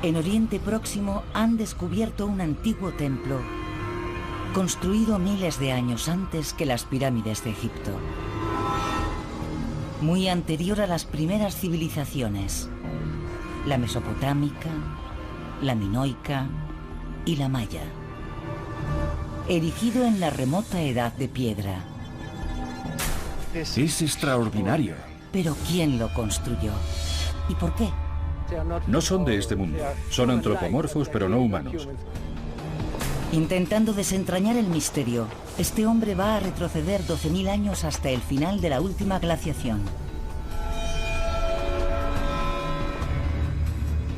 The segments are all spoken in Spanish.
En Oriente Próximo han descubierto un antiguo templo construido miles de años antes que las pirámides de Egipto, muy anterior a las primeras civilizaciones, la mesopotámica, la minoica y la maya, erigido en la remota Edad de Piedra. Es extraordinario. Pero ¿quién lo construyó? ¿Y por qué? No son de este mundo. Son antropomorfos, pero no humanos. Intentando desentrañar el misterio, este hombre va a retroceder 12.000 años hasta el final de la última glaciación.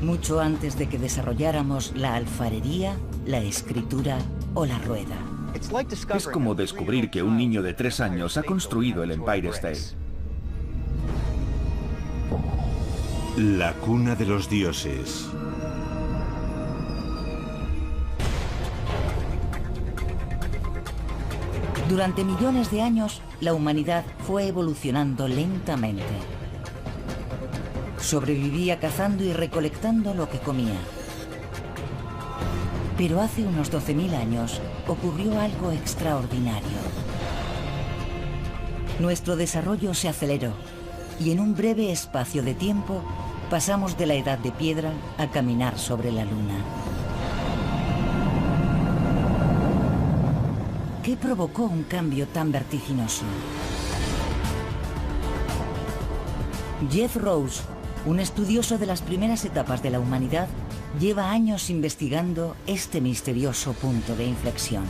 Mucho antes de que desarrolláramos la alfarería, la escritura o la rueda. Es como descubrir que un niño de 3 años ha construido el Empire State. La cuna de los dioses. Durante millones de años, la humanidad fue evolucionando lentamente. Sobrevivía cazando y recolectando lo que comía. Pero hace unos 12.000 años ocurrió algo extraordinario. Nuestro desarrollo se aceleró y en un breve espacio de tiempo pasamos de la Edad de Piedra a caminar sobre la Luna. ¿Qué provocó un cambio tan vertiginoso? Jeff Rose, un estudioso de las primeras etapas de la humanidad, lleva años investigando este misterioso punto de inflexión.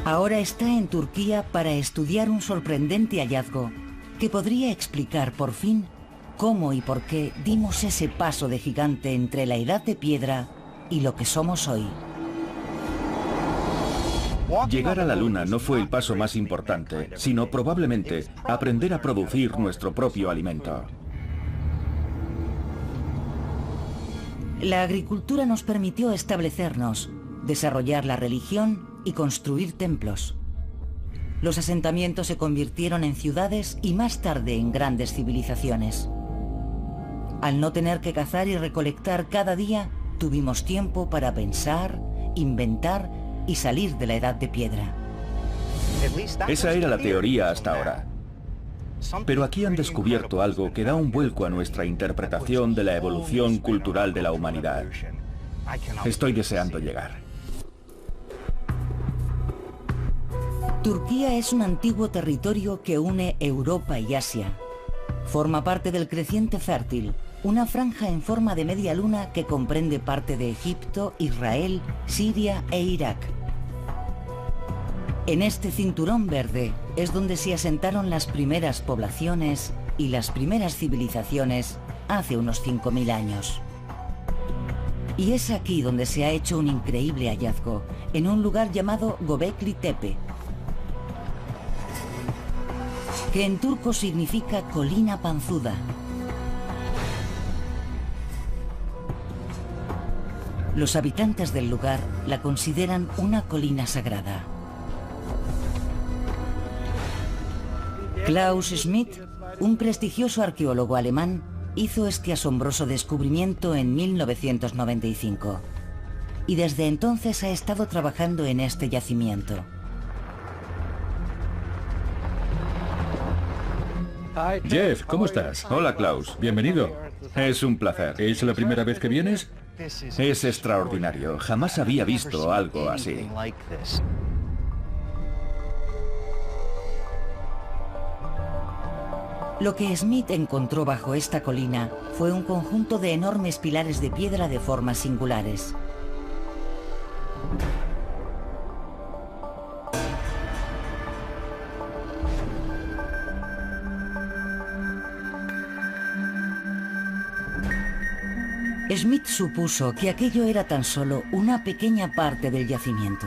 Ahora está en Turquía para estudiar un sorprendente hallazgo que podría explicar por fin cómo y por qué dimos ese paso de gigante entre la Edad de Piedra y lo que somos hoy. Llegar a la Luna no fue el paso más importante, sino probablemente aprender a producir nuestro propio alimento. La agricultura nos permitió establecernos, desarrollar la religión y construir templos. Los asentamientos se convirtieron en ciudades y más tarde en grandes civilizaciones. Al no tener que cazar y recolectar cada día, tuvimos tiempo para pensar, inventar y salir de la Edad de Piedra. Esa era la teoría hasta ahora. Pero aquí han descubierto algo que da un vuelco a nuestra interpretación de la evolución cultural de la humanidad. Estoy deseando llegar. Turquía es un antiguo territorio que une Europa y Asia. Forma parte del creciente fértil, una franja en forma de media luna que comprende parte de Egipto, Israel, Siria e Irak. En este cinturón verde es donde se asentaron las primeras poblaciones y las primeras civilizaciones hace unos 5.000 años. Y es aquí donde se ha hecho un increíble hallazgo, en un lugar llamado Göbekli Tepe, que en turco significa colina panzuda. Los habitantes del lugar la consideran una colina sagrada. Klaus Schmidt, un prestigioso arqueólogo alemán, hizo este asombroso descubrimiento en 1995 y desde entonces ha estado trabajando en este yacimiento. Jeff, ¿cómo estás? Hola, Klaus. Bienvenido. Es un placer. ¿Es la primera vez que vienes? Es extraordinario. Jamás había visto algo así. Lo que Smith encontró bajo esta colina fue un conjunto de enormes pilares de piedra de formas singulares. Smith supuso que aquello era tan solo una pequeña parte del yacimiento,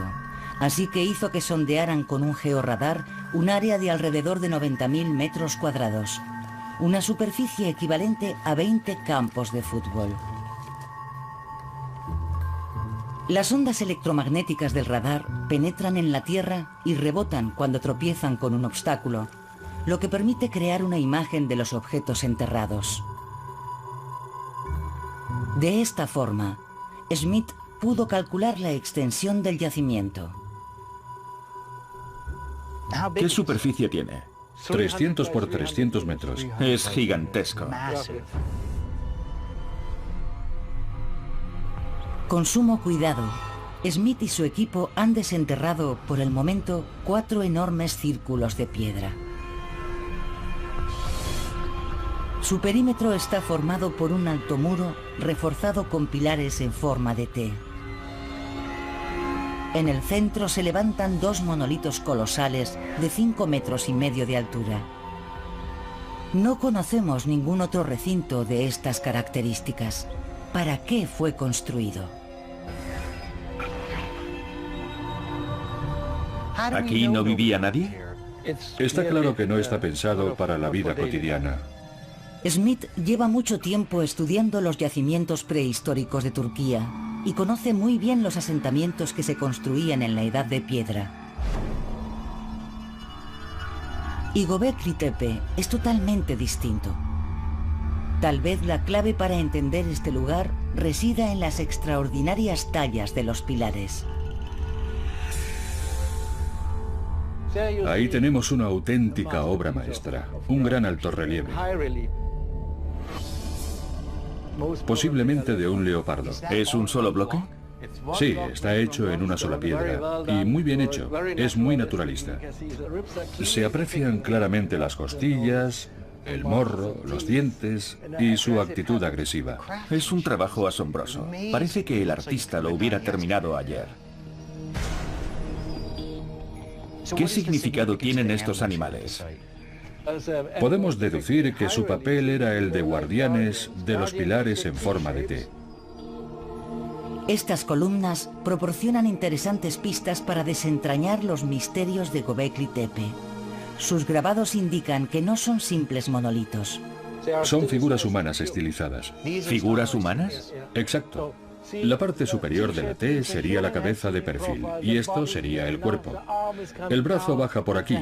así que hizo que sondearan con un georradar un área de alrededor de 90.000 metros cuadrados, una superficie equivalente a 20 campos de fútbol. Las ondas electromagnéticas del radar penetran en la Tierra y rebotan cuando tropiezan con un obstáculo, lo que permite crear una imagen de los objetos enterrados. De esta forma, Smith pudo calcular la extensión del yacimiento. ¿Qué superficie tiene? 300 por 300 metros. Es gigantesco. Con sumo cuidado, Smith y su equipo han desenterrado, por el momento, 4 enormes círculos de piedra. Su perímetro está formado por un alto muro reforzado con pilares en forma de T. En el centro se levantan 2 monolitos colosales de 5,5 metros de altura. No conocemos ningún otro recinto de estas características. ¿Para qué fue construido? ¿Aquí no vivía nadie? Está claro que no está pensado para la vida cotidiana. Smith lleva mucho tiempo estudiando los yacimientos prehistóricos de Turquía y conoce muy bien los asentamientos que se construían en la Edad de Piedra. Y Göbekli Tepe es totalmente distinto. Tal vez la clave para entender este lugar resida en las extraordinarias tallas de los pilares. Ahí tenemos una auténtica obra maestra, un gran altorrelieve. Posiblemente de un leopardo. ¿Es un solo bloque? Sí, está hecho en una sola piedra. Y muy bien hecho. Es muy naturalista. Se aprecian claramente las costillas, el morro, los dientes y su actitud agresiva. Es un trabajo asombroso. Parece que el artista lo hubiera terminado ayer. ¿Qué significado tienen estos animales? Podemos deducir que su papel era el de guardianes de los pilares en forma de T. Estas columnas proporcionan interesantes pistas para desentrañar los misterios de Göbekli Tepe. Sus grabados indican que no son simples monolitos. Son figuras humanas estilizadas. ¿Figuras humanas? Exacto. La parte superior de la T sería la cabeza de perfil y esto sería el cuerpo. El brazo baja por aquí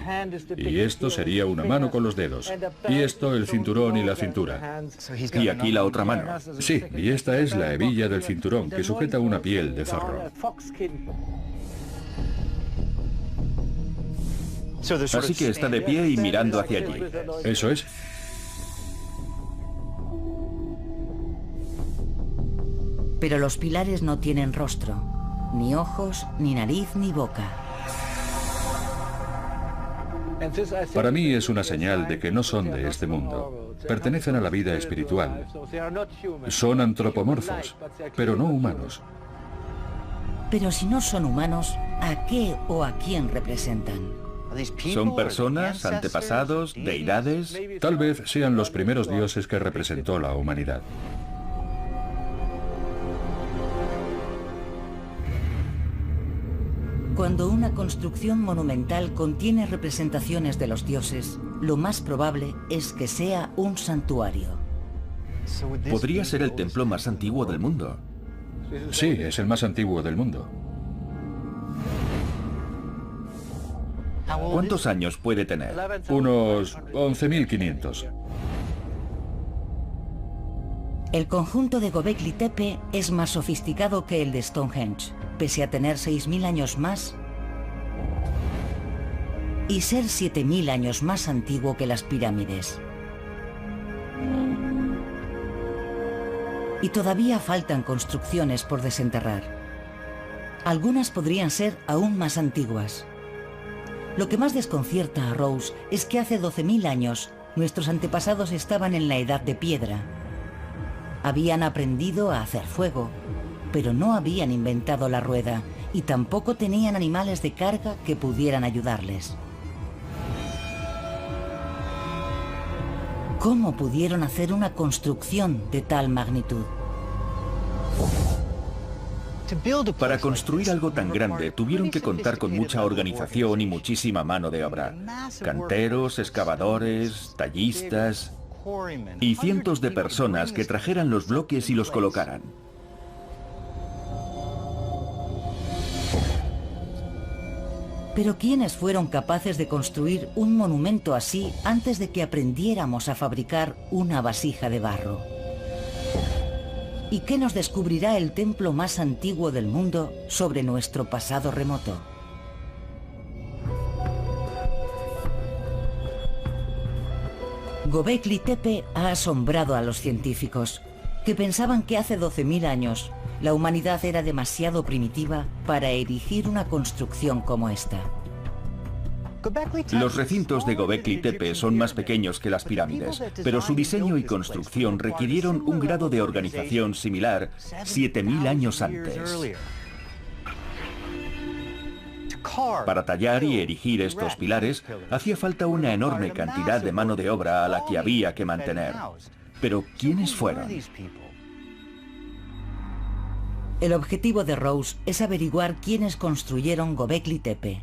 y esto sería una mano con los dedos y esto el cinturón y la cintura. Y aquí la otra mano. Sí, y esta es la hebilla del cinturón que sujeta una piel de zorro. Así que está de pie y mirando hacia allí. Eso es. Pero los pilares no tienen rostro, ni ojos, ni nariz, ni boca. Para mí es una señal de que no son de este mundo. Pertenecen a la vida espiritual. Son antropomorfos, pero no humanos. Pero si no son humanos, ¿a qué o a quién representan? ¿Son personas, antepasados, deidades? Tal vez sean los primeros dioses que representó la humanidad. Cuando una construcción monumental contiene representaciones de los dioses, lo más probable es que sea un santuario. Podría ser el templo más antiguo del mundo. Sí, es el más antiguo del mundo. ¿Cuántos años puede tener? Unos 11.500. El conjunto de Göbekli Tepe es más sofisticado que el de Stonehenge, pese a tener 6.000 años más y ser 7.000 años más antiguo que las pirámides. Y todavía faltan construcciones por desenterrar. Algunas podrían ser aún más antiguas. Lo que más desconcierta a Rose es que hace 12.000 años nuestros antepasados estaban en la Edad de Piedra. Habían aprendido a hacer fuego, pero no habían inventado la rueda y tampoco tenían animales de carga que pudieran ayudarles. ¿Cómo pudieron hacer una construcción de tal magnitud? Para construir algo tan grande tuvieron que contar con mucha organización y muchísima mano de obra. Canteros, excavadores, tallistas y cientos de personas que trajeran los bloques y los colocaran. Pero ¿quiénes fueron capaces de construir un monumento así antes de que aprendiéramos a fabricar una vasija de barro? ¿Y qué nos descubrirá el templo más antiguo del mundo sobre nuestro pasado remoto? Göbekli Tepe ha asombrado a los científicos, que pensaban que hace 12.000 años la humanidad era demasiado primitiva para erigir una construcción como esta. Los recintos de Göbekli Tepe son más pequeños que las pirámides, pero su diseño y construcción requirieron un grado de organización similar 7.000 años antes. Para tallar y erigir estos pilares, hacía falta una enorme cantidad de mano de obra a la que había que mantener. Pero ¿quiénes fueron? El objetivo de Rose es averiguar quiénes construyeron Göbekli Tepe.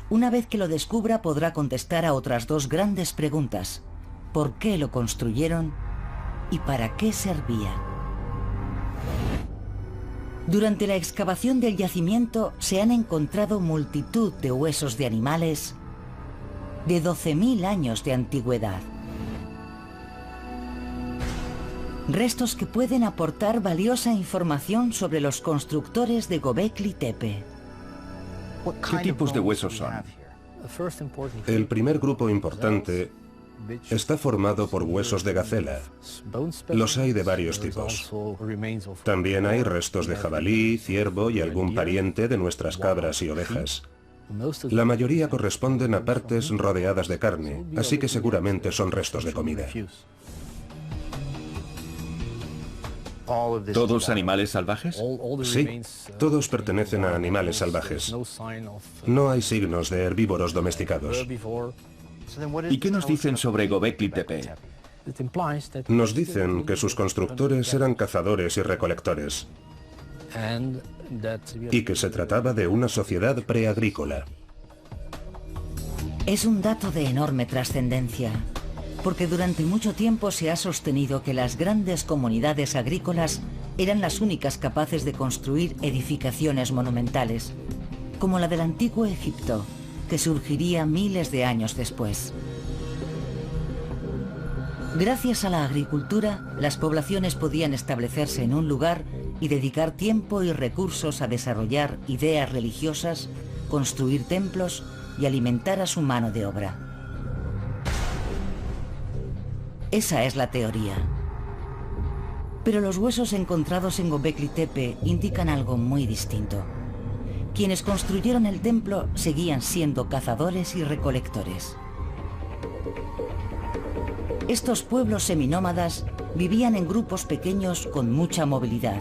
Una vez que lo descubra, podrá contestar a otras dos grandes preguntas. ¿Por qué lo construyeron? ¿Y para qué servía? Durante la excavación del yacimiento se han encontrado multitud de huesos de animales de 12.000 años de antigüedad. Restos que pueden aportar valiosa información sobre los constructores de Göbekli Tepe. ¿Qué tipos de huesos son? El primer grupo importante está formado por huesos de gacela. Los hay de varios tipos. También hay restos de jabalí, ciervo y algún pariente de nuestras cabras y ovejas. La mayoría corresponden a partes rodeadas de carne, así que seguramente son restos de comida. ¿Todos animales salvajes? Sí, todos pertenecen a animales salvajes. No hay signos de herbívoros domesticados. ¿Y qué nos dicen sobre Göbekli Tepe? Nos dicen que sus constructores eran cazadores y recolectores, y que se trataba de una sociedad preagrícola. Es un dato de enorme trascendencia, porque durante mucho tiempo se ha sostenido que las grandes comunidades agrícolas eran las únicas capaces de construir edificaciones monumentales, como la del antiguo Egipto, que surgiría miles de años después. Gracias a la agricultura, las poblaciones podían establecerse en un lugar y dedicar tiempo y recursos a desarrollar ideas religiosas, construir templos y alimentar a su mano de obra. Esa es la teoría. Pero los huesos encontrados en Göbekli Tepe indican algo muy distinto. Quienes construyeron el templo seguían siendo cazadores y recolectores. Estos pueblos seminómadas vivían en grupos pequeños con mucha movilidad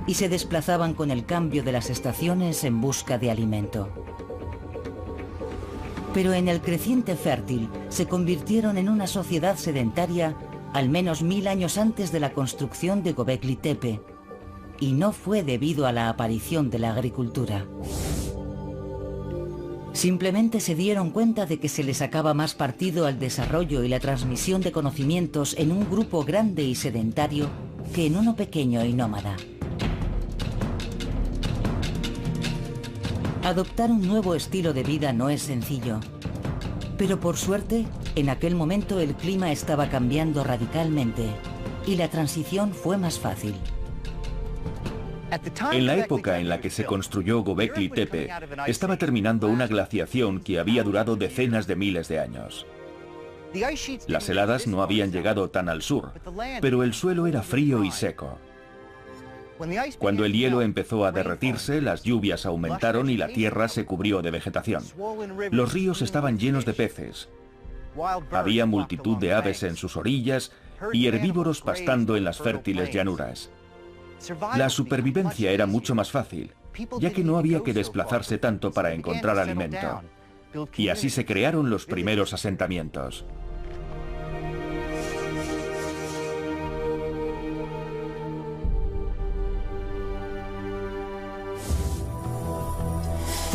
y se desplazaban con el cambio de las estaciones en busca de alimento. Pero en el creciente fértil se convirtieron en una sociedad sedentaria al menos 1000 años antes de la construcción de Göbekli Tepe, y no fue debido a la aparición de la agricultura. Simplemente se dieron cuenta de que se les sacaba más partido al desarrollo y la transmisión de conocimientos en un grupo grande y sedentario que en uno pequeño y nómada. Adoptar un nuevo estilo de vida no es sencillo, pero por suerte, en aquel momento el clima estaba cambiando radicalmente y la transición fue más fácil. En la época en la que se construyó Göbekli Tepe, estaba terminando una glaciación que había durado decenas de miles de años. Las heladas no habían llegado tan al sur, pero el suelo era frío y seco. Cuando el hielo empezó a derretirse, las lluvias aumentaron y la tierra se cubrió de vegetación. Los ríos estaban llenos de peces. Había multitud de aves en sus orillas y herbívoros pastando en las fértiles llanuras. La supervivencia era mucho más fácil, ya que no había que desplazarse tanto para encontrar alimento. Y así se crearon los primeros asentamientos.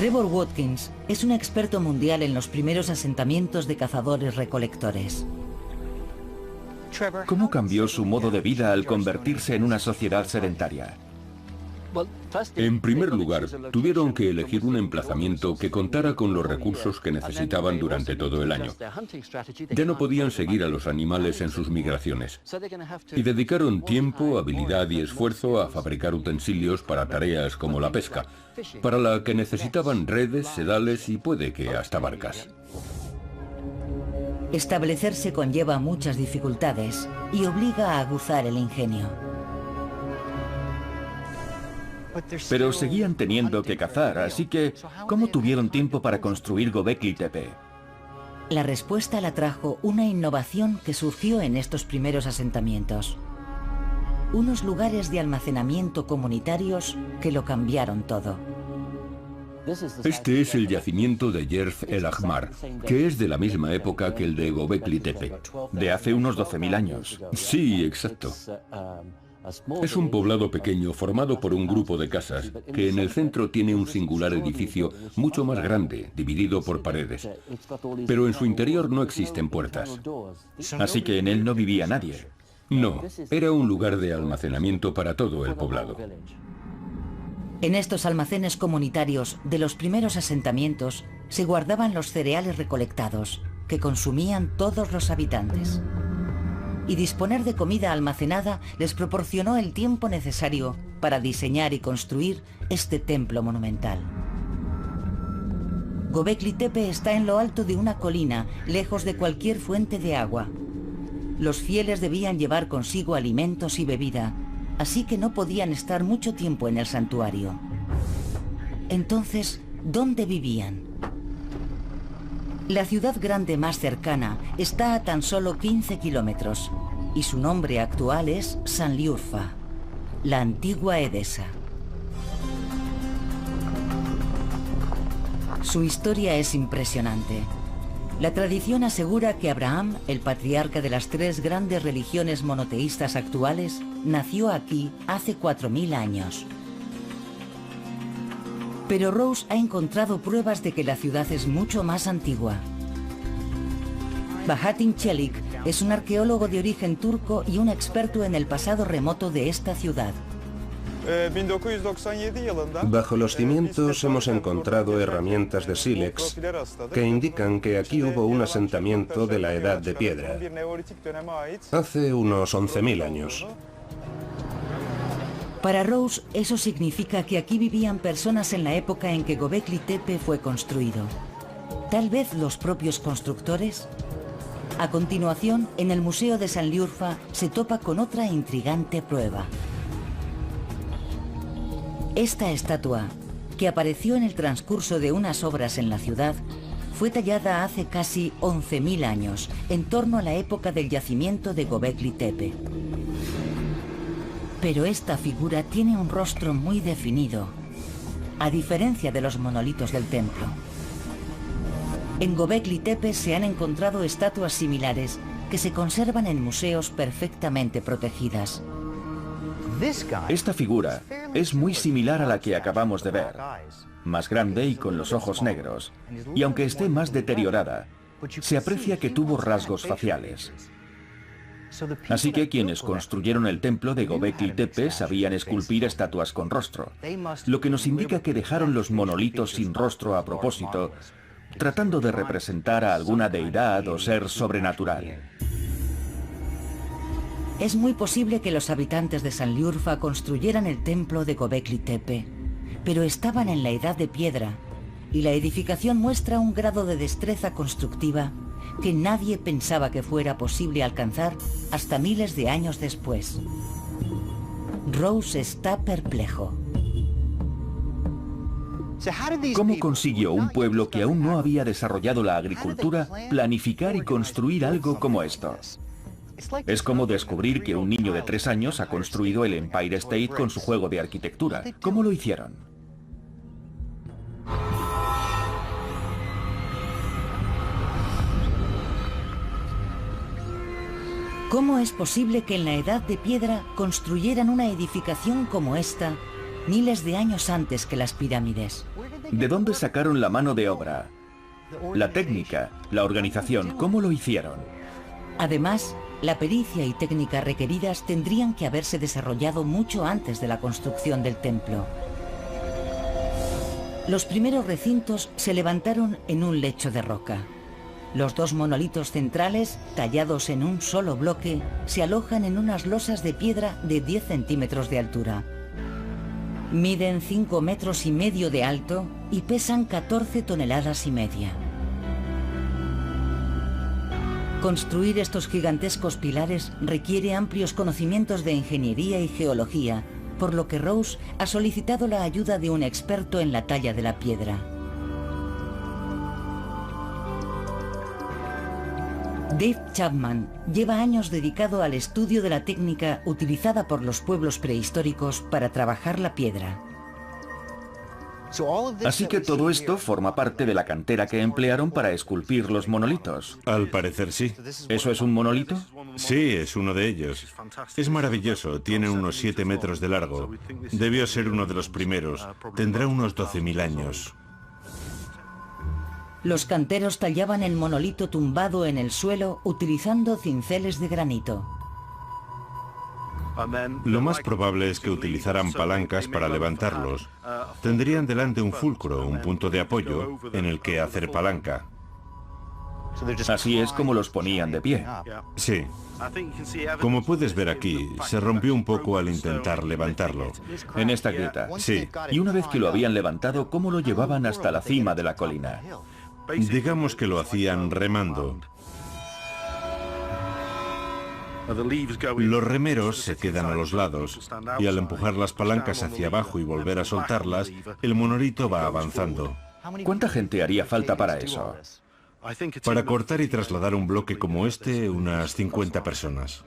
Trevor Watkins es un experto mundial en los primeros asentamientos de cazadores-recolectores. ¿Cómo cambió su modo de vida al convertirse en una sociedad sedentaria? En primer lugar, tuvieron que elegir un emplazamiento que contara con los recursos que necesitaban durante todo el año. Ya no podían seguir a los animales en sus migraciones. Y dedicaron tiempo, habilidad y esfuerzo a fabricar utensilios para tareas como la pesca, para la que necesitaban redes, sedales y puede que hasta barcas. Establecerse conlleva muchas dificultades y obliga a aguzar el ingenio. Pero seguían teniendo que cazar, así que ¿cómo tuvieron tiempo para construir Göbekli Tepe? La respuesta la trajo una innovación que surgió en estos primeros asentamientos. Unos lugares de almacenamiento comunitarios que lo cambiaron todo. Este es el yacimiento de Yerf el Ahmar, que es de la misma época que el de Göbekli Tepe. De hace unos 12.000 años. Sí, exacto. Es un poblado pequeño formado por un grupo de casas que en el centro tiene un singular edificio mucho más grande, dividido por paredes. Pero en su interior no existen puertas. Así que en él no vivía nadie. No, era un lugar de almacenamiento para todo el poblado. En estos almacenes comunitarios de los primeros asentamientos se guardaban los cereales recolectados, que consumían todos los habitantes. Y disponer de comida almacenada les proporcionó el tiempo necesario para diseñar y construir este templo monumental. Göbekli Tepe está en lo alto de una colina, lejos de cualquier fuente de agua. Los fieles debían llevar consigo alimentos y bebida, así que no podían estar mucho tiempo en el santuario. Entonces, ¿dónde vivían? La ciudad grande más cercana está a tan solo 15 kilómetros y su nombre actual es Sanliurfa, la antigua Edesa. Su historia es impresionante. La tradición asegura que Abraham, el patriarca de las tres grandes religiones monoteístas actuales, nació aquí hace 4000 años. Pero Rose ha encontrado pruebas de que la ciudad es mucho más antigua. Bahattin Çelik es un arqueólogo de origen turco y un experto en el pasado remoto de esta ciudad. Bajo los cimientos hemos encontrado herramientas de sílex que indican que aquí hubo un asentamiento de la Edad de Piedra, hace unos 11.000 años. Para Rose, eso significa que aquí vivían personas en la época en que Göbekli Tepe fue construido. ¿Tal vez los propios constructores? A continuación, en el Museo de Sanliurfa se topa con otra intrigante prueba. Esta estatua, que apareció en el transcurso de unas obras en la ciudad, fue tallada hace casi 11.000 años, en torno a la época del yacimiento de Göbekli Tepe. Pero esta figura tiene un rostro muy definido, a diferencia de los monolitos del templo. En Göbekli Tepe se han encontrado estatuas similares que se conservan en museos perfectamente protegidas. Esta figura es muy similar a la que acabamos de ver, más grande y con los ojos negros, y aunque esté más deteriorada, se aprecia que tuvo rasgos faciales. Así que quienes construyeron el templo de Göbekli Tepe sabían esculpir estatuas con rostro, lo que nos indica que dejaron los monolitos sin rostro a propósito, tratando de representar a alguna deidad o ser sobrenatural. Es muy posible que los habitantes de Sanliurfa construyeran el templo de Göbekli Tepe, pero estaban en la Edad de Piedra, y la edificación muestra un grado de destreza constructiva que nadie pensaba que fuera posible alcanzar hasta miles de años después. Rose está perplejo. ¿Cómo consiguió un pueblo que aún no había desarrollado la agricultura planificar y construir algo como esto? Es como descubrir que un niño de 3 años ha construido el Empire State con su juego de arquitectura. ¿Cómo lo hicieron? ¿Cómo es posible que en la Edad de Piedra construyeran una edificación como esta miles de años antes que las pirámides? ¿De dónde sacaron la mano de obra? La técnica, la organización, ¿cómo lo hicieron? Además, La pericia y técnica requeridas tendrían que haberse desarrollado mucho antes de la construcción del templo. Los primeros recintos se levantaron en un lecho de roca. Los dos monolitos centrales, tallados en un solo bloque, se alojan en unas losas de piedra de 10 centímetros de altura. Miden 5,5 metros de alto y pesan 14 toneladas y media. Construir estos gigantescos pilares requiere amplios conocimientos de ingeniería y geología, por lo que Rose ha solicitado la ayuda de un experto en la talla de la piedra. Dave Chapman lleva años dedicado al estudio de la técnica utilizada por los pueblos prehistóricos para trabajar la piedra. Así que todo esto forma parte de la cantera que emplearon para esculpir los monolitos. Al parecer sí. ¿Eso es un monolito? Sí, es uno de ellos. Es maravilloso, tiene unos 7 metros de largo. Debió ser uno de los primeros. Tendrá unos 12.000 años. Los canteros tallaban el monolito tumbado en el suelo utilizando cinceles de granito. Lo más probable es que utilizaran palancas para levantarlos. Tendrían delante un fulcro, un punto de apoyo, en el que hacer palanca. Así es como los ponían de pie. Sí. Como puedes ver aquí, se rompió un poco al intentar levantarlo. En esta grieta. Sí. Y una vez que lo habían levantado, ¿cómo lo llevaban hasta la cima de la colina? Digamos que lo hacían remando. Los remeros se quedan a los lados y al empujar las palancas hacia abajo y volver a soltarlas, el monolito va avanzando. ¿Cuánta gente haría falta para eso? Para cortar y trasladar un bloque como este, unas 50 personas.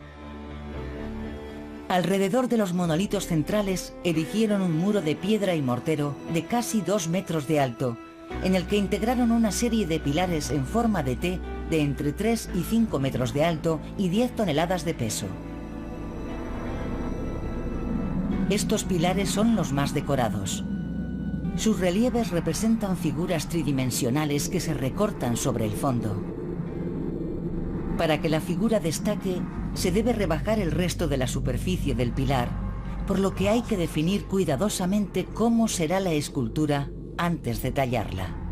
Alrededor de los monolitos centrales erigieron un muro de piedra y mortero de casi 2 metros de alto, en el que integraron una serie de pilares en forma de T de entre 3 y 5 metros de alto y 10 toneladas de peso. Estos pilares son los más decorados. Sus relieves representan figuras tridimensionales que se recortan sobre el fondo. Para que la figura destaque, se debe rebajar el resto de la superficie del pilar, por lo que hay que definir cuidadosamente cómo será la escultura antes de tallarla.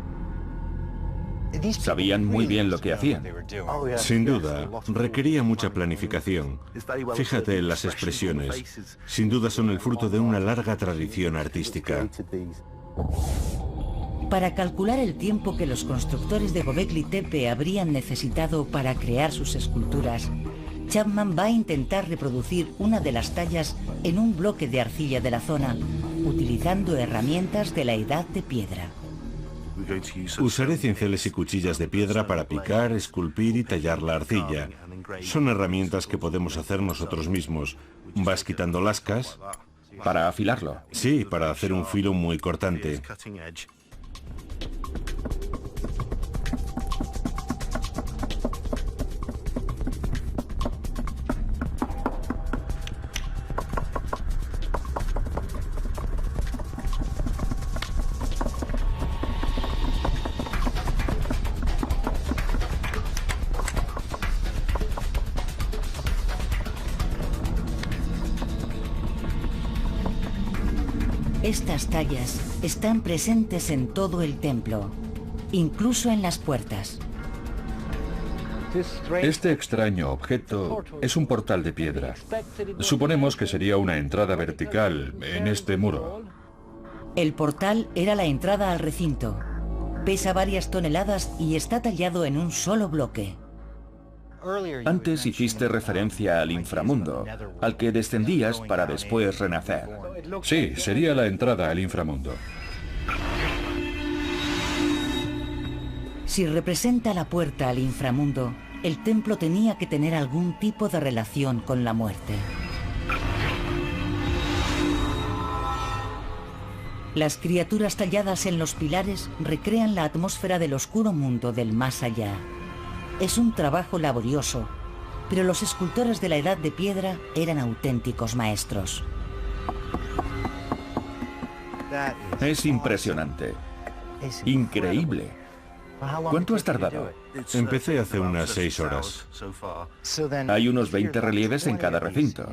Sabían muy bien lo que hacían. Sin duda, requería mucha planificación. Fíjate en las expresiones. Sin duda son el fruto de una larga tradición artística. Para calcular el tiempo que los constructores de Göbekli Tepe habrían necesitado para crear sus esculturas, Chapman va a intentar reproducir una de las tallas en un bloque de arcilla de la zona, utilizando herramientas de la edad de piedra. Usaré cinceles y cuchillas de piedra para picar, esculpir y tallar la arcilla. Son herramientas que podemos hacer nosotros mismos. Vas quitando lascas. ¿Para afilarlo? Sí, para hacer un filo muy cortante. Estas tallas están presentes en todo el templo, incluso en las puertas. Este extraño objeto es un portal de piedra. Suponemos que sería una entrada vertical en este muro. El portal era la entrada al recinto. Pesa varias toneladas y está tallado en un solo bloque. Antes hiciste referencia al inframundo, al que descendías para después renacer. Sí, sería la entrada al inframundo. Si representa la puerta al inframundo, el templo tenía que tener algún tipo de relación con la muerte. Las criaturas talladas en los pilares recrean la atmósfera del oscuro mundo del más allá. Es un trabajo laborioso, pero los escultores de la Edad de Piedra eran auténticos maestros. Es impresionante. Increíble. ¿Cuánto has tardado? Empecé hace unas 6 horas. Hay unos 20 relieves en cada recinto.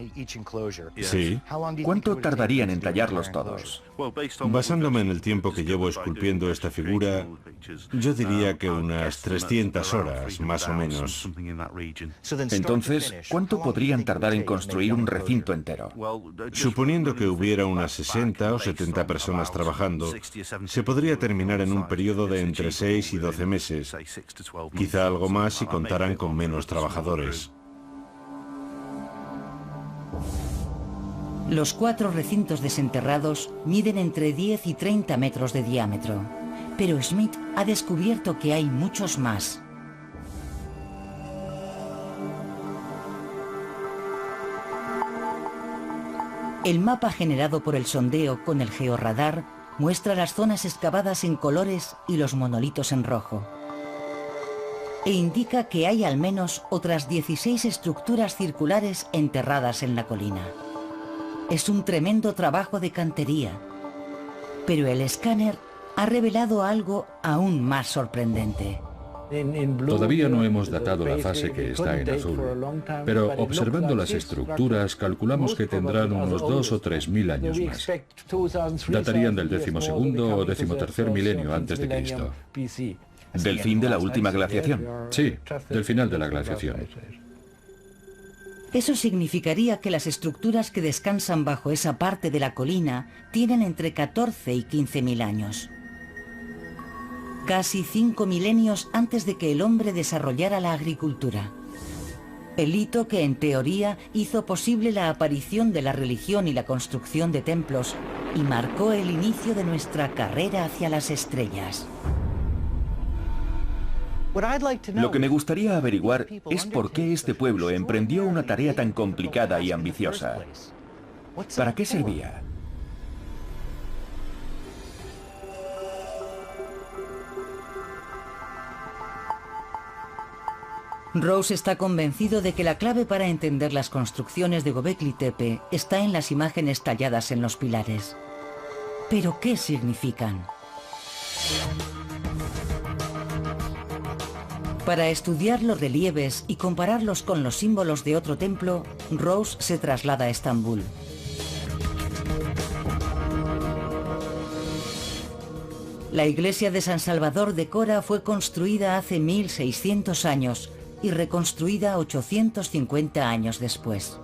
Sí. ¿Cuánto tardarían en tallarlos todos? Basándome en el tiempo que llevo esculpiendo esta figura, yo diría que unas 300 horas, más o menos. Entonces, ¿cuánto podrían tardar en construir un recinto entero? Suponiendo que hubiera unas 60 o 70 personas trabajando, se podría terminar en un periodo de entre 6 y 12 meses. Quizá algo más si contaran con menos trabajadores. Los 4 recintos desenterrados miden entre 10 y 30 metros de diámetro, pero Schmidt ha descubierto que hay muchos más. El mapa generado por el sondeo con el georradar muestra las zonas excavadas en colores y los monolitos en rojo. E indica que hay al menos otras 16 estructuras circulares enterradas en la colina. Es un tremendo trabajo de cantería, pero el escáner ha revelado algo aún más sorprendente. Todavía no hemos datado la fase que está en azul, pero observando las estructuras calculamos que tendrán unos 2 o 3 mil años más. Datarían del 12º o 13º milenio antes de Cristo. ¿Del fin de la última glaciación? Sí, del final de la glaciación. Eso significaría que las estructuras que descansan bajo esa parte de la colina tienen entre 14 y 15.000 años. Casi 5 milenios antes de que el hombre desarrollara la agricultura. El hito que en teoría hizo posible la aparición de la religión y la construcción de templos y marcó el inicio de nuestra carrera hacia las estrellas. Lo que me gustaría averiguar es por qué este pueblo emprendió una tarea tan complicada y ambiciosa. ¿Para qué servía? Rose está convencido de que la clave para entender las construcciones de Göbekli Tepe está en las imágenes talladas en los pilares. ¿Pero qué significan? Para estudiar los relieves y compararlos con los símbolos de otro templo, Rose se traslada a Estambul. La iglesia de San Salvador de Cora fue construida hace 1600 años y reconstruida 850 años después.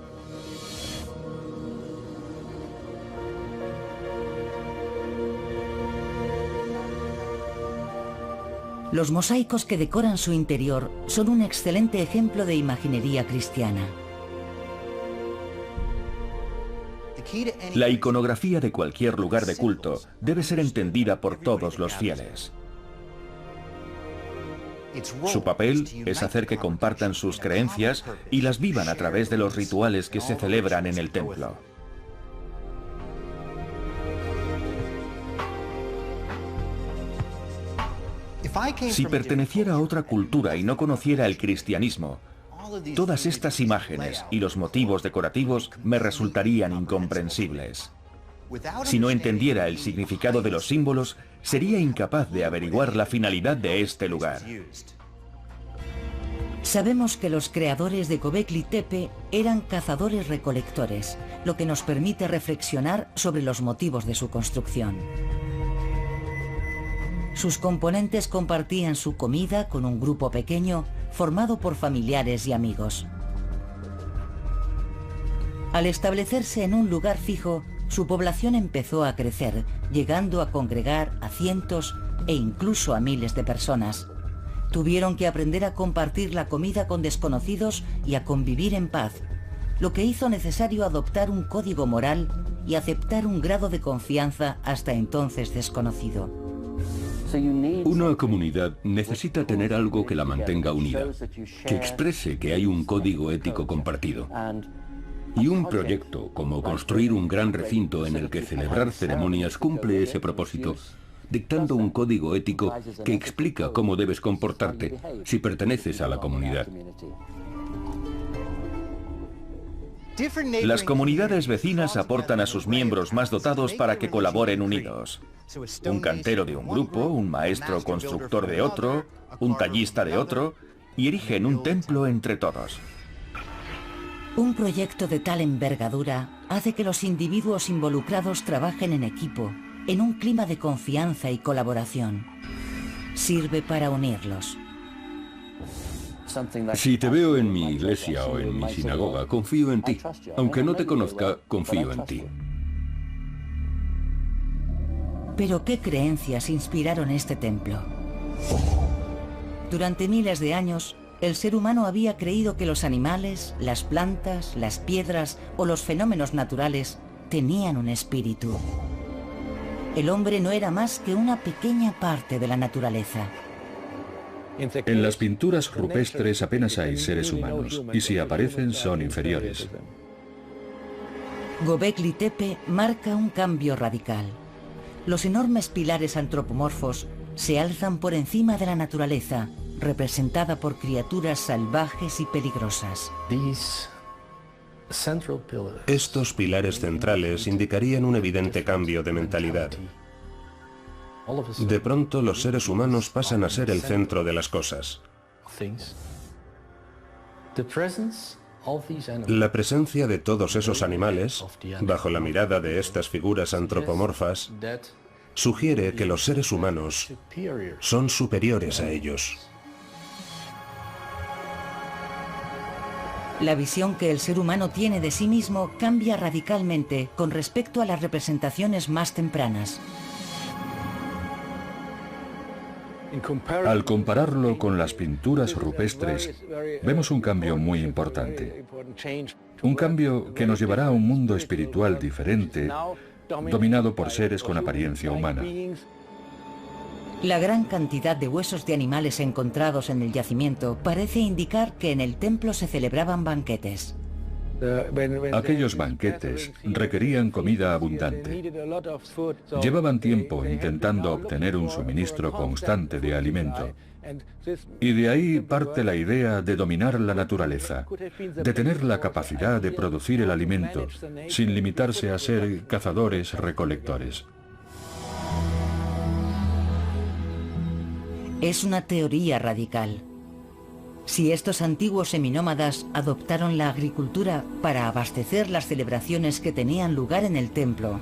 Los mosaicos que decoran su interior son un excelente ejemplo de imaginería cristiana. La iconografía de cualquier lugar de culto debe ser entendida por todos los fieles. Su papel es hacer que compartan sus creencias y las vivan a través de los rituales que se celebran en el templo. Si perteneciera a otra cultura y no conociera el cristianismo, todas estas imágenes y los motivos decorativos me resultarían incomprensibles. Si no entendiera el significado de los símbolos, sería incapaz de averiguar la finalidad de este lugar. Sabemos que los creadores de Göbekli Tepe eran cazadores-recolectores, lo que nos permite reflexionar sobre los motivos de su construcción. Sus componentes compartían su comida con un grupo pequeño formado por familiares y amigos. Al establecerse en un lugar fijo, su población empezó a crecer, llegando a congregar a cientos e incluso a miles de personas. Tuvieron que aprender a compartir la comida con desconocidos y a convivir en paz, lo que hizo necesario adoptar un código moral y aceptar un grado de confianza hasta entonces desconocido. Una comunidad necesita tener algo que la mantenga unida, que exprese que hay un código ético compartido. Y un proyecto como construir un gran recinto en el que celebrar ceremonias cumple ese propósito, dictando un código ético que explica cómo debes comportarte si perteneces a la comunidad. Las comunidades vecinas aportan a sus miembros más dotados para que colaboren unidos. Un cantero de un grupo, un maestro constructor de otro, un tallista de otro, y erigen un templo entre todos. Un proyecto de tal envergadura hace que los individuos involucrados trabajen en equipo, en un clima de confianza y colaboración. Sirve para unirlos. Si te veo en mi iglesia o en mi sinagoga, confío en ti. Aunque no te conozca, confío en ti. Pero ¿qué creencias inspiraron este templo? Durante miles de años, el ser humano había creído que los animales, las plantas, las piedras o los fenómenos naturales tenían un espíritu. El hombre no era más que una pequeña parte de la naturaleza. En las pinturas rupestres apenas hay seres humanos, y si aparecen son inferiores. Göbekli Tepe marca un cambio radical. Los enormes pilares antropomorfos se alzan por encima de la naturaleza, representada por criaturas salvajes y peligrosas. Estos pilares centrales indicarían un evidente cambio de mentalidad. De pronto los seres humanos pasan a ser el centro de las cosas. La presencia de todos esos animales, bajo la mirada de estas figuras antropomorfas, sugiere que los seres humanos son superiores a ellos. La visión que el ser humano tiene de sí mismo cambia radicalmente con respecto a las representaciones más tempranas. Al compararlo con las pinturas rupestres, vemos un cambio muy importante. Un cambio que nos llevará a un mundo espiritual diferente, dominado por seres con apariencia humana. La gran cantidad de huesos de animales encontrados en el yacimiento parece indicar que en el templo se celebraban banquetes. Aquellos banquetes requerían comida abundante. Llevaban tiempo intentando obtener un suministro constante de alimento. Y de ahí parte la idea de dominar la naturaleza, de tener la capacidad de producir el alimento, sin limitarse a ser cazadores-recolectores. Es una teoría radical. Si estos antiguos seminómadas adoptaron la agricultura para abastecer las celebraciones que tenían lugar en el templo,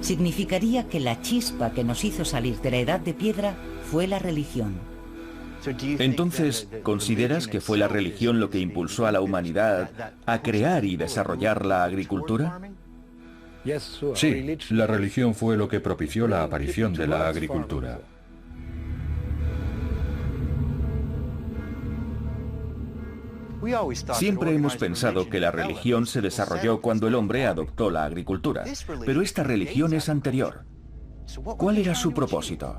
significaría que la chispa que nos hizo salir de la edad de piedra fue la religión. Entonces, ¿consideras que fue la religión lo que impulsó a la humanidad a crear y desarrollar la agricultura? Sí, la religión fue lo que propició la aparición de la agricultura. Siempre hemos pensado que la religión se desarrolló cuando el hombre adoptó la agricultura, pero esta religión es anterior. ¿Cuál era su propósito?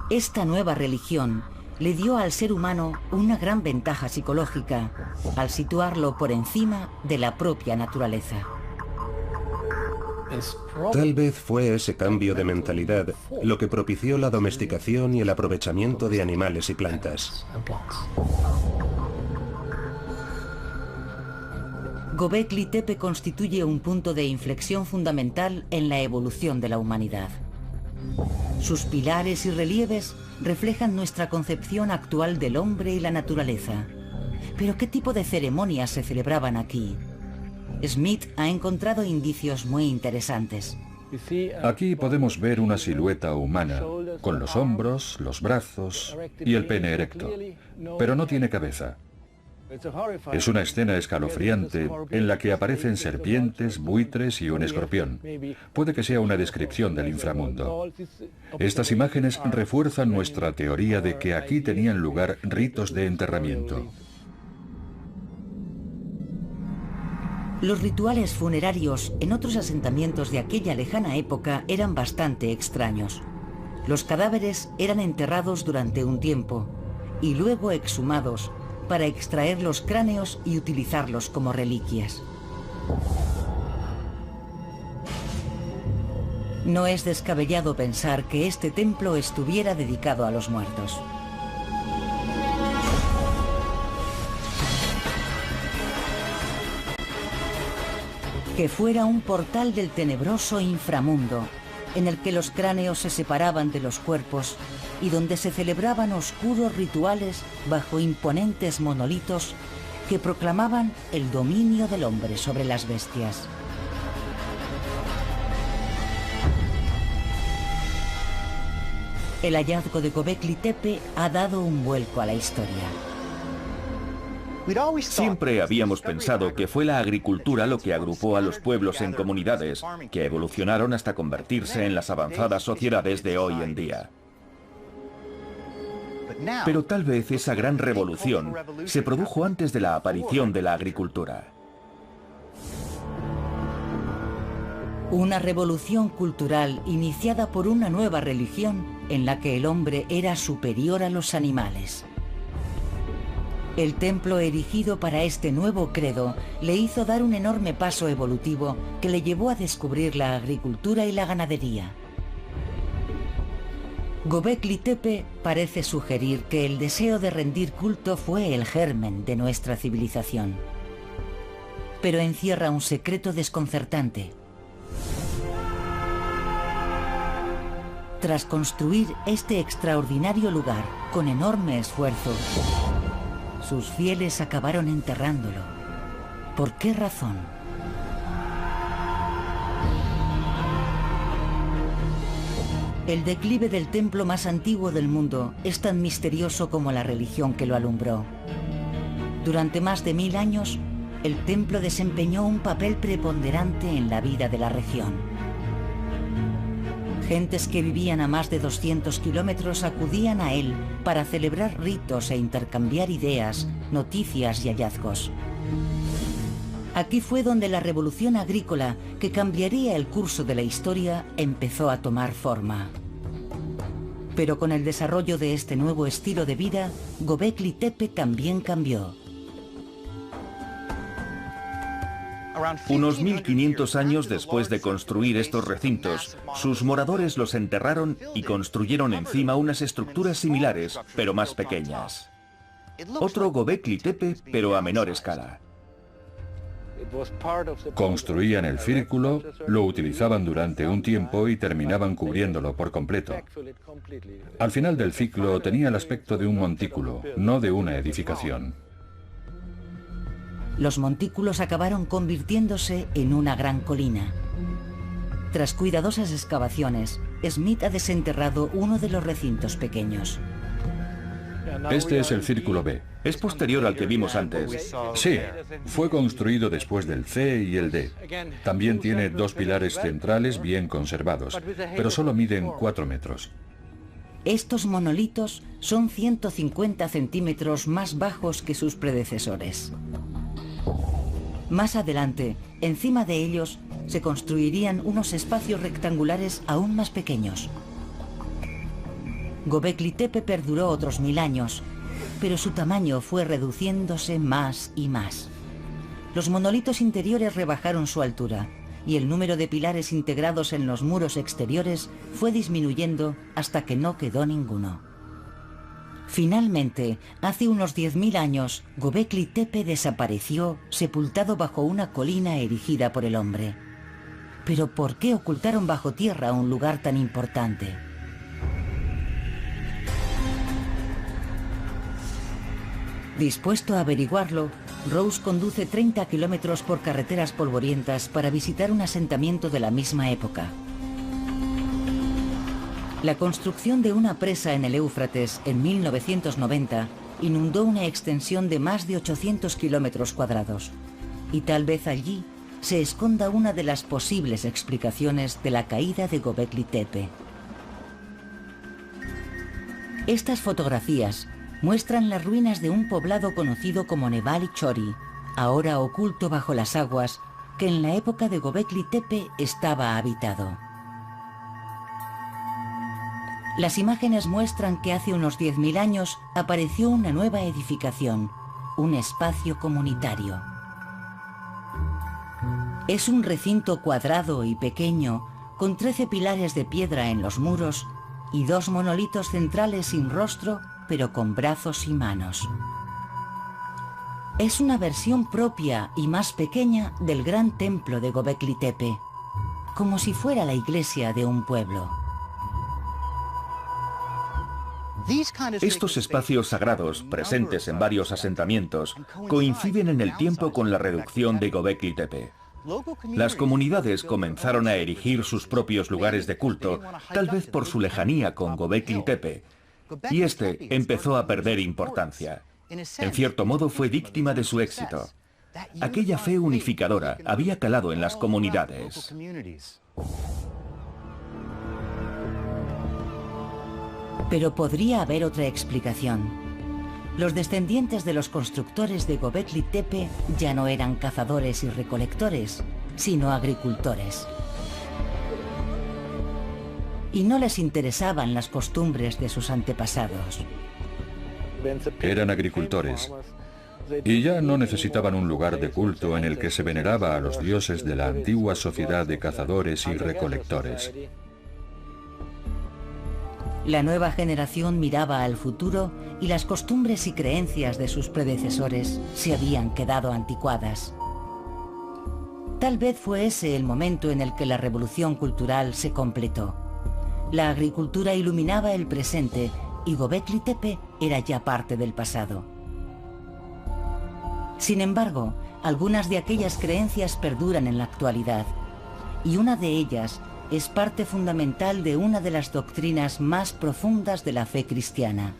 Esta nueva religión le dio al ser humano una gran ventaja psicológica al situarlo por encima de la propia naturaleza. Tal vez fue ese cambio de mentalidad lo que propició la domesticación y el aprovechamiento de animales y plantas. Göbekli Tepe constituye un punto de inflexión fundamental en la evolución de la humanidad. Sus pilares y relieves reflejan nuestra concepción actual del hombre y la naturaleza. Pero ¿qué tipo de ceremonias se celebraban aquí? Smith ha encontrado indicios muy interesantes. Aquí podemos ver una silueta humana, con los hombros, los brazos y el pene erecto, pero no tiene cabeza. Es una escena escalofriante en la que aparecen serpientes, buitres y un escorpión. Puede que sea una descripción del inframundo. Estas imágenes refuerzan nuestra teoría de que aquí tenían lugar ritos de enterramiento. Los rituales funerarios en otros asentamientos de aquella lejana época eran bastante extraños. Los cadáveres eran enterrados durante un tiempo y luego exhumados para extraer los cráneos y utilizarlos como reliquias. No es descabellado pensar que este templo estuviera dedicado a los muertos. Que fuera un portal del tenebroso inframundo, en el que los cráneos se separaban de los cuerpos y donde se celebraban oscuros rituales bajo imponentes monolitos que proclamaban el dominio del hombre sobre las bestias. El hallazgo de Göbekli Tepe ha dado un vuelco a la historia. Siempre habíamos pensado que fue la agricultura lo que agrupó a los pueblos en comunidades, que evolucionaron hasta convertirse en las avanzadas sociedades de hoy en día. Pero tal vez esa gran revolución se produjo antes de la aparición de la agricultura. Una revolución cultural iniciada por una nueva religión en la que el hombre era superior a los animales. El templo erigido para este nuevo credo le hizo dar un enorme paso evolutivo que le llevó a descubrir la agricultura y la ganadería. Göbekli Tepe parece sugerir que el deseo de rendir culto fue el germen de nuestra civilización. Pero encierra un secreto desconcertante. Tras construir este extraordinario lugar con enorme esfuerzo, sus fieles acabaron enterrándolo. ¿Por qué razón? El declive del templo más antiguo del mundo es tan misterioso como la religión que lo alumbró. Durante más de 1000 años, el templo desempeñó un papel preponderante en la vida de la región. Gentes que vivían a más de 200 kilómetros acudían a él para celebrar ritos e intercambiar ideas, noticias y hallazgos. Aquí fue donde la revolución agrícola, que cambiaría el curso de la historia, empezó a tomar forma. Pero con el desarrollo de este nuevo estilo de vida, Göbekli Tepe también cambió. Unos 1500 años después de construir estos recintos, sus moradores los enterraron y construyeron encima unas estructuras similares, pero más pequeñas. Otro Göbekli Tepe, pero a menor escala. Construían el círculo, lo utilizaban durante un tiempo y terminaban cubriéndolo por completo. Al final del ciclo tenía el aspecto de un montículo, no de una edificación. Los montículos acabaron convirtiéndose en una gran colina. Tras cuidadosas excavaciones, Smith ha desenterrado uno de los recintos pequeños. Este es el círculo B. Es posterior al que vimos antes. Sí, fue construido después del C y el D. También tiene 2 pilares centrales bien conservados, pero solo miden 4 metros. Estos monolitos son 150 centímetros más bajos que sus predecesores. Más adelante, encima de ellos, se construirían unos espacios rectangulares aún más pequeños. Göbekli Tepe perduró otros 1000 años, pero su tamaño fue reduciéndose más y más. Los monolitos interiores rebajaron su altura y el número de pilares integrados en los muros exteriores fue disminuyendo hasta que no quedó ninguno. Finalmente, hace unos 10.000 años, Göbekli Tepe desapareció, sepultado bajo una colina erigida por el hombre. Pero ¿por qué ocultaron bajo tierra un lugar tan importante? Dispuesto a averiguarlo, Rose conduce 30 kilómetros por carreteras polvorientas para visitar un asentamiento de la misma época. La construcción de una presa en el Éufrates en 1990 inundó una extensión de más de 800 kilómetros cuadrados. Y tal vez allí se esconda una de las posibles explicaciones de la caída de Göbekli Tepe. Estas fotografías muestran las ruinas de un poblado conocido como Nevali Chori, ahora oculto bajo las aguas, que en la época de Göbekli Tepe estaba habitado. Las imágenes muestran que hace unos 10.000 años apareció una nueva edificación, un espacio comunitario. Es un recinto cuadrado y pequeño, con 13 pilares de piedra en los muros y 2 monolitos centrales sin rostro, pero con brazos y manos. Es una versión propia y más pequeña del gran templo de Göbekli Tepe. como si fuera la iglesia de un pueblo. Estos espacios sagrados, presentes en varios asentamientos, coinciden en el tiempo con la reducción de Göbekli Tepe. Las comunidades comenzaron a erigir sus propios lugares de culto, tal vez por su lejanía con Göbekli Tepe, y este empezó a perder importancia. En cierto modo fue víctima de su éxito. Aquella fe unificadora había calado en las comunidades. Pero podría haber otra explicación. Los descendientes de los constructores de Göbekli Tepe ya no eran cazadores y recolectores, sino agricultores. Y no les interesaban las costumbres de sus antepasados. Eran agricultores y ya no necesitaban un lugar de culto en el que se veneraba a los dioses de la antigua sociedad de cazadores y recolectores. La nueva generación miraba al futuro y las costumbres y creencias de sus predecesores se habían quedado anticuadas. Tal vez fue ese el momento en el que la revolución cultural se completó. La agricultura iluminaba el presente y Göbekli Tepe era ya parte del pasado. Sin embargo, algunas de aquellas creencias perduran en la actualidad, y una de ellas es parte fundamental de una de las doctrinas más profundas de la fe cristiana: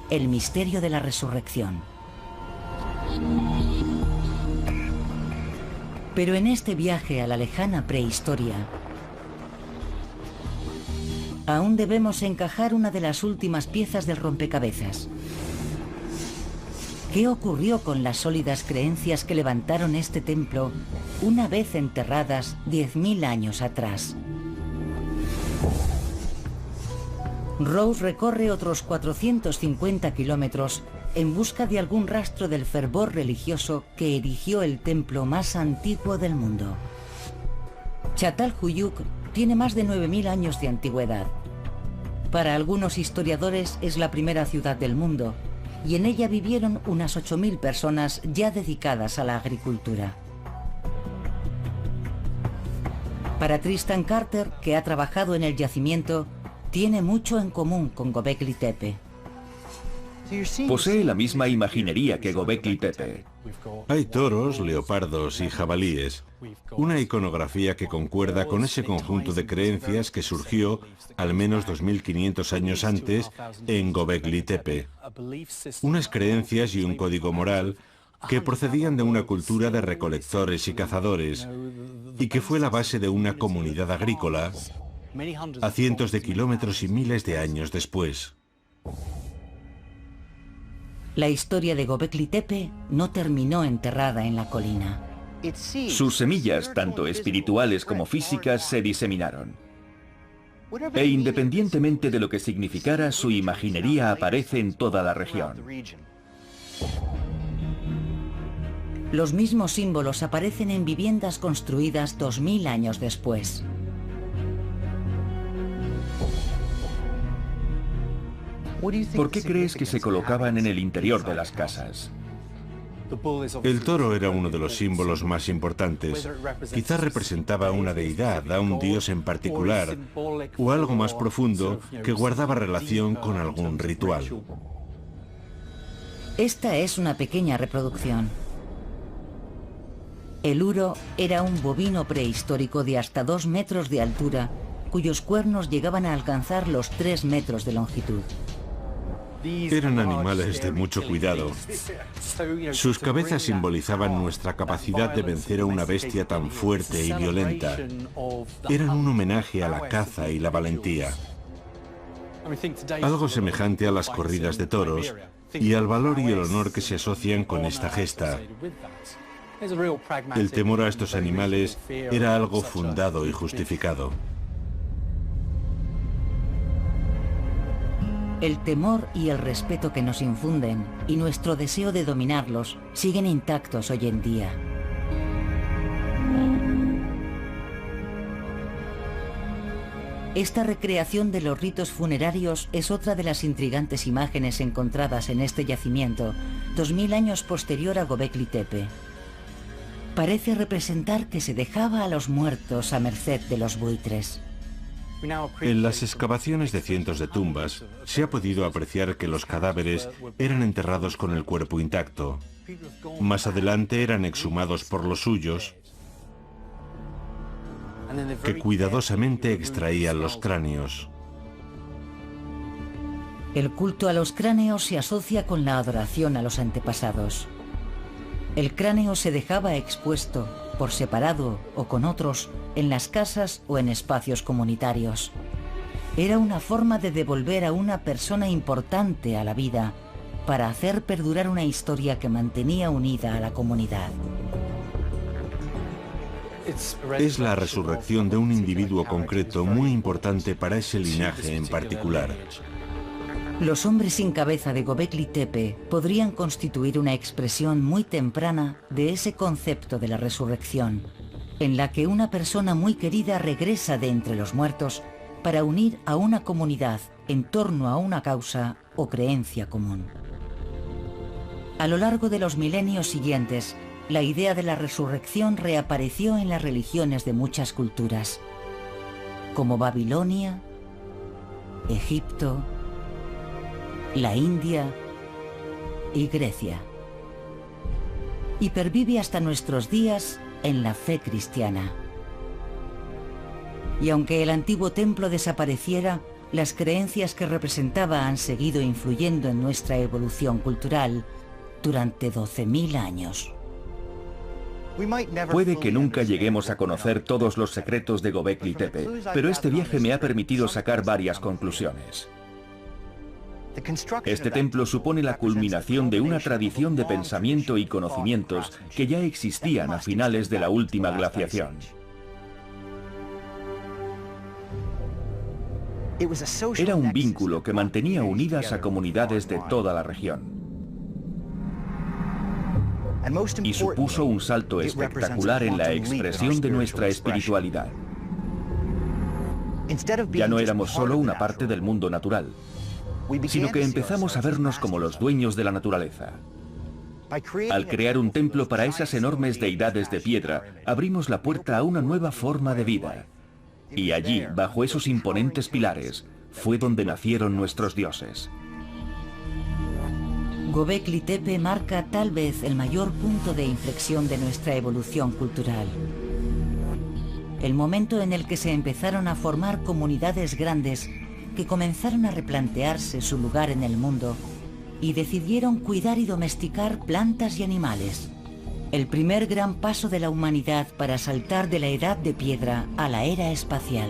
el misterio de la resurrección. Pero en este viaje a la lejana prehistoria, aún debemos encajar una de las últimas piezas del rompecabezas. ¿Qué ocurrió con las sólidas creencias que levantaron este templo una vez enterradas 10.000 años atrás? Rose recorre otros 450 kilómetros en busca de algún rastro del fervor religioso que erigió el templo más antiguo del mundo. Çatalhöyük tiene más de 9.000 años de antigüedad. Para algunos historiadores es la primera ciudad del mundo, y en ella vivieron unas 8.000 personas ya dedicadas a la agricultura. Para Tristan Carter, que ha trabajado en el yacimiento, tiene mucho en común con Göbekli Tepe. Posee la misma imaginería que Göbekli Tepe. Hay toros, leopardos y jabalíes. Una iconografía que concuerda con ese conjunto de creencias que surgió al menos 2500 años antes en Göbekli Tepe. Unas creencias y un código moral que procedían de una cultura de recolectores y cazadores y que fue la base de una comunidad agrícola a cientos de kilómetros y miles de años después. La historia de Göbekli Tepe no terminó enterrada en la colina. Sus semillas, tanto espirituales como físicas, se diseminaron. E independientemente de lo que significara, su imaginería aparece en toda la región. Los mismos símbolos aparecen en viviendas construidas 2000 años después. ¿Por qué crees que se colocaban en el interior de las casas? El toro era uno de los símbolos más importantes. Quizás representaba a una deidad, a un dios en particular, o algo más profundo que guardaba relación con algún ritual. Esta es una pequeña reproducción. El uro era un bovino prehistórico de hasta 2 metros de altura, cuyos cuernos llegaban a alcanzar los 3 metros de longitud. Eran animales de mucho cuidado. Sus cabezas simbolizaban nuestra capacidad de vencer a una bestia tan fuerte y violenta. Eran un homenaje a la caza y la valentía. Algo semejante a las corridas de toros y al valor y el honor que se asocian con esta gesta. El temor a estos animales era algo fundado y justificado. El temor y el respeto que nos infunden y nuestro deseo de dominarlos siguen intactos hoy en día. Esta recreación de los ritos funerarios es otra de las intrigantes imágenes encontradas en este yacimiento, 2000 años posterior a Göbekli Tepe. parece representar que se dejaba a los muertos a merced de los buitres. En las excavaciones de cientos de tumbas se ha podido apreciar que los cadáveres eran enterrados con el cuerpo intacto. Más adelante eran exhumados por los suyos, que cuidadosamente extraían los cráneos. El culto a los cráneos se asocia con la adoración a los antepasados. El cráneo se dejaba expuesto, por separado o con otros, en las casas o en espacios comunitarios. Era una forma de devolver a una persona importante a la vida para hacer perdurar una historia que mantenía unida a la comunidad. Es la resurrección de un individuo concreto muy importante para ese linaje en particular. Los hombres sin cabeza de Göbekli Tepe podrían constituir una expresión muy temprana de ese concepto de la resurrección, en la que una persona muy querida regresa de entre los muertos para unir a una comunidad en torno a una causa o creencia común. A lo largo de los milenios siguientes, la idea de la resurrección reapareció en las religiones de muchas culturas, como Babilonia, Egipto, la India y Grecia. Y pervive hasta nuestros días en la fe cristiana. Y aunque el antiguo templo desapareciera, las creencias que representaba han seguido influyendo en nuestra evolución cultural durante 12.000 años. Puede que nunca lleguemos a conocer todos los secretos de Göbekli Tepe, pero este viaje me ha permitido sacar varias conclusiones. Este templo supone la culminación de una tradición de pensamiento y conocimientos que ya existían a finales de la última glaciación. Era un vínculo que mantenía unidas a comunidades de toda la región. Y supuso un salto espectacular en la expresión de nuestra espiritualidad. Ya no éramos solo una parte del mundo natural, sino que empezamos a vernos como los dueños de la naturaleza. Al crear un templo para esas enormes deidades de piedra, abrimos la puerta a una nueva forma de vida. Y allí, bajo esos imponentes pilares, fue donde nacieron nuestros dioses. Göbekli Tepe marca tal vez el mayor punto de inflexión de nuestra evolución cultural. El momento en el que se empezaron a formar comunidades grandes que comenzaron a replantearse su lugar en el mundo y decidieron cuidar y domesticar plantas y animales. El primer gran paso de la humanidad para saltar de la edad de piedra a la era espacial.